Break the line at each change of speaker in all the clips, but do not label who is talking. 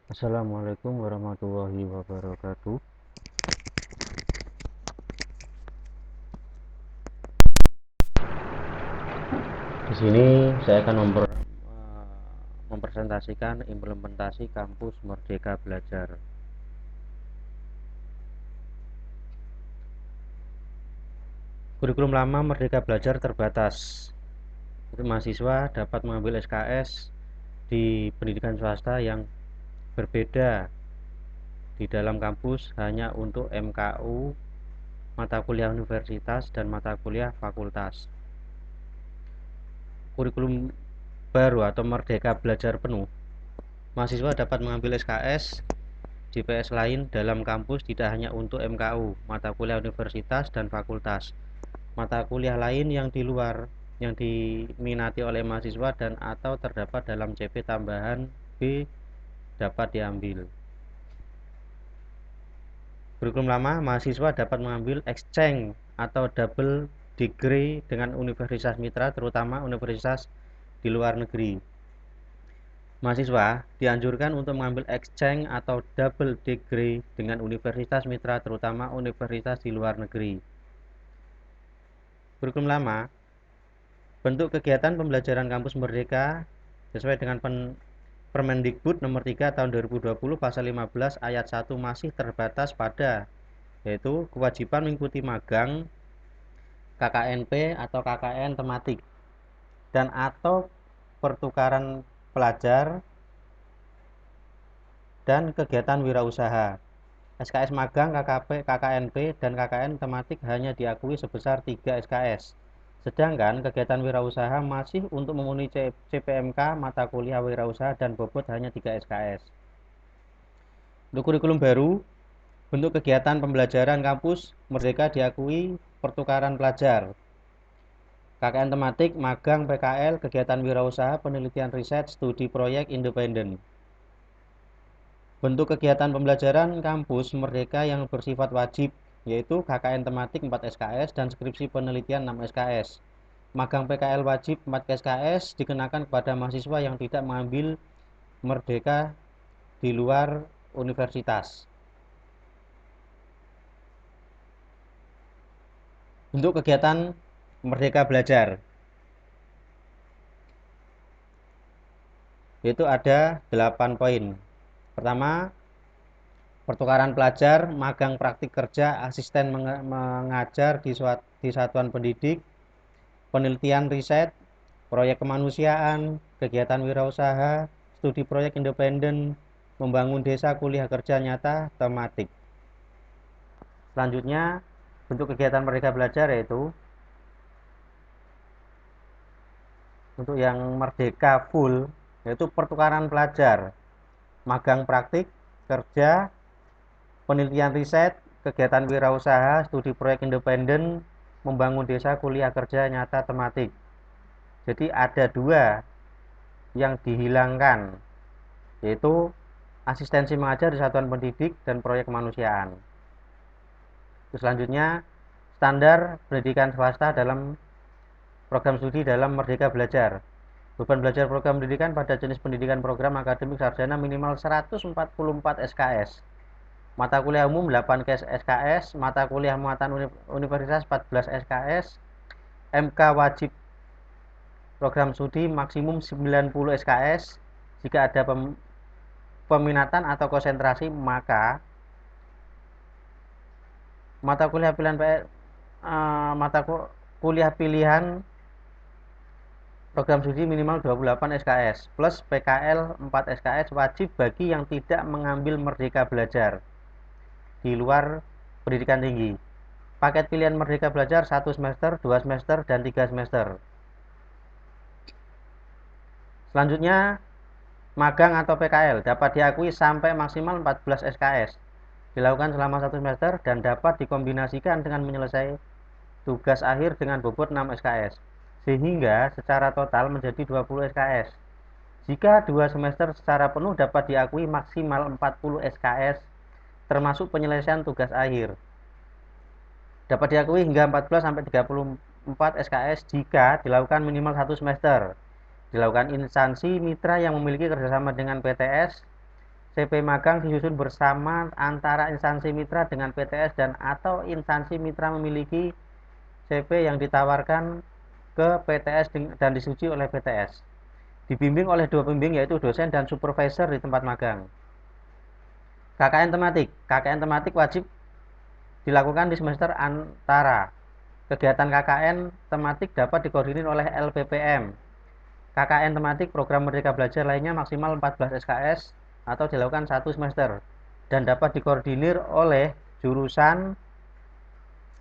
Assalamualaikum warahmatullahi wabarakatuh. Di sini saya akan mempresentasikan implementasi kampus Merdeka Belajar. Kurikulum lama Merdeka Belajar terbatas. Mahasiswa dapat mengambil SKS di pendidikan swasta yang berbeda di dalam kampus hanya untuk MKU, mata kuliah universitas, dan mata kuliah fakultas. Kurikulum baru atau Merdeka Belajar penuh, mahasiswa dapat mengambil SKS di PS lain dalam kampus tidak hanya untuk MKU, mata kuliah universitas dan fakultas. Mata kuliah lain yang di luar yang diminati oleh mahasiswa dan atau terdapat dalam CP tambahan B dapat diambil. Kurikulum lama, mahasiswa dapat mengambil exchange atau double degree dengan universitas mitra, terutama universitas di luar negeri. Mahasiswa dianjurkan untuk mengambil exchange atau double degree dengan universitas mitra, terutama universitas di luar negeri. Kurikulum lama, bentuk kegiatan pembelajaran kampus Merdeka sesuai dengan Permendikbud nomor 3 tahun 2020 pasal 15 ayat 1 masih terbatas pada yaitu kewajiban mengikuti magang, KKNP atau KKN tematik, dan atau pertukaran pelajar dan kegiatan wirausaha. SKS magang, KKP, KKNP, dan KKN tematik hanya diakui sebesar 3 SKS. Sedangkan kegiatan wirausaha masih untuk memenuhi CPMK, mata kuliah wirausaha, dan bobot hanya 3 SKS. Untuk kurikulum baru, bentuk kegiatan pembelajaran kampus Merdeka diakui pertukaran pelajar, KKN tematik, magang, PKL, kegiatan wirausaha, penelitian riset, studi proyek independen. Bentuk kegiatan pembelajaran kampus Merdeka yang bersifat wajib yaitu KKN tematik 4 SKS dan skripsi penelitian 6 SKS. Magang PKL wajib 4 SKS dikenakan kepada mahasiswa yang tidak mengambil Merdeka di luar universitas. Bentuk kegiatan Merdeka Belajar yaitu ada 8 poin. Pertama, pertukaran pelajar, magang praktik kerja, asisten mengajar di satuan pendidik, penelitian riset, proyek kemanusiaan, kegiatan wirausaha, studi proyek independen, membangun desa, kuliah kerja nyata, tematik. Selanjutnya, bentuk kegiatan Merdeka Belajar yaitu untuk yang merdeka full yaitu pertukaran pelajar, magang praktik kerja, penelitian riset, kegiatan wirausaha, studi proyek independen, membangun desa, kuliah kerja nyata, tematik. Jadi ada 2 yang dihilangkan, yaitu asistensi mengajar di satuan pendidik dan proyek kemanusiaan. Terus selanjutnya, standar pendidikan swasta dalam program studi dalam Merdeka Belajar. Beban belajar program pendidikan pada jenis pendidikan program akademik sarjana minimal 144 SKS. Mata kuliah umum 8 SKS, mata kuliah muatan universitas 14 SKS, MK wajib program studi maksimum 90 SKS. Jika ada peminatan atau konsentrasi, maka mata kuliah pilihan mata kuliah pilihan program studi minimal 28 SKS plus PKL 4 SKS wajib bagi yang tidak mengambil Merdeka Belajar di luar pendidikan tinggi. Paket pilihan Merdeka Belajar 1 semester, 2 semester, dan 3 semester. Selanjutnya, magang atau PKL dapat diakui sampai maksimal 14 SKS. Dilakukan selama 1 semester dan dapat dikombinasikan dengan menyelesaikan tugas akhir dengan bobot 6 SKS. Sehingga secara total menjadi 20 SKS. Jika 2 semester secara penuh dapat diakui maksimal 40 SKS termasuk penyelesaian tugas akhir. Dapat diakui hingga 14 sampai 34 SKS jika dilakukan minimal 1 semester. Dilakukan instansi mitra yang memiliki kerjasama dengan PTS CP magang disusun bersama antara instansi mitra dengan PTS dan atau instansi mitra memiliki CP yang ditawarkan ke PTS dan disetujui oleh PTS. Dibimbing oleh dua pembimbing yaitu dosen dan supervisor di tempat magang. KKN tematik. KKN tematik wajib dilakukan di semester antara. Kegiatan KKN tematik dapat dikoordinir oleh LPPM. KKN tematik program Merdeka Belajar lainnya maksimal 14 SKS atau dilakukan 1 semester dan dapat dikoordinir oleh jurusan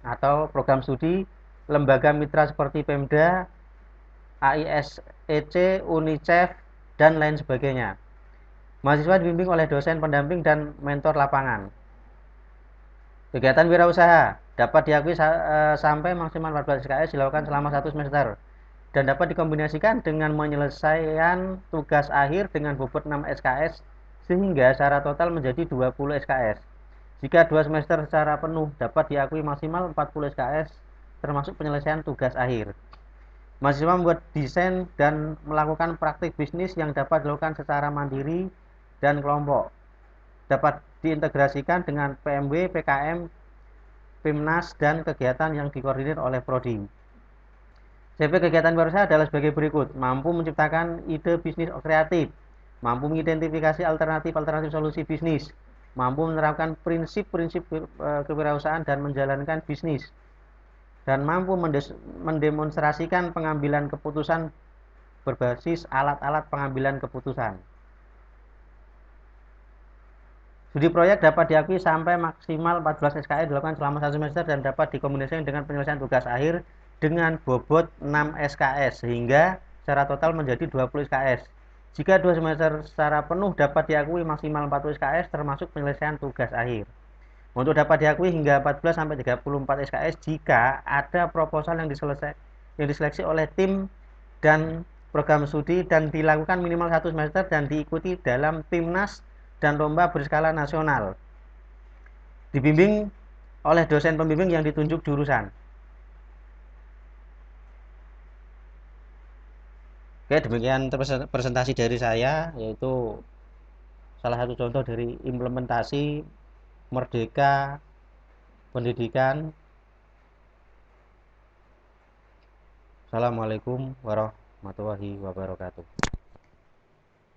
atau program studi, lembaga mitra seperti Pemda, AISEC, UNICEF, dan lain sebagainya. Mahasiswa dibimbing oleh dosen pendamping dan mentor lapangan. Kegiatan wirausaha dapat diakui sampai maksimal 14 SKS dilakukan selama 1 semester dan dapat dikombinasikan dengan menyelesaikan tugas akhir dengan bobot 6 SKS sehingga secara total menjadi 20 SKS. Jika 2 semester secara penuh dapat diakui maksimal 40 SKS termasuk penyelesaian tugas akhir. Mahasiswa membuat desain dan melakukan praktik bisnis yang dapat dilakukan secara mandiri dan kelompok. Dapat diintegrasikan dengan PMW, PKM, PIMNAS, dan kegiatan yang dikoordinir oleh Prodi. CP kegiatan wirausaha adalah sebagai berikut: mampu menciptakan ide bisnis kreatif, mampu mengidentifikasi alternatif solusi bisnis, mampu menerapkan prinsip-prinsip kewirausahaan dan menjalankan bisnis, dan mampu mendemonstrasikan pengambilan keputusan berbasis alat-alat pengambilan keputusan. Studi proyek dapat diakui sampai maksimal 14 SKS dilakukan selama 1 semester dan dapat dikombinasikan dengan penyelesaian tugas akhir dengan bobot 6 SKS sehingga secara total menjadi 20 SKS. Jika 2 semester secara penuh dapat diakui maksimal 40 SKS termasuk penyelesaian tugas akhir. Untuk dapat diakui hingga 14 sampai 34 SKS jika ada proposal yang diseleksi oleh tim dan program studi dan dilakukan minimal 1 semester dan diikuti dalam PIMNAS dan lomba berskala nasional. Dibimbing oleh dosen pembimbing yang ditunjuk jurusan. Oke, demikian presentasi dari saya, yaitu salah satu contoh dari implementasi Merdeka Pendidikan. Assalamualaikum warahmatullahi wabarakatuh.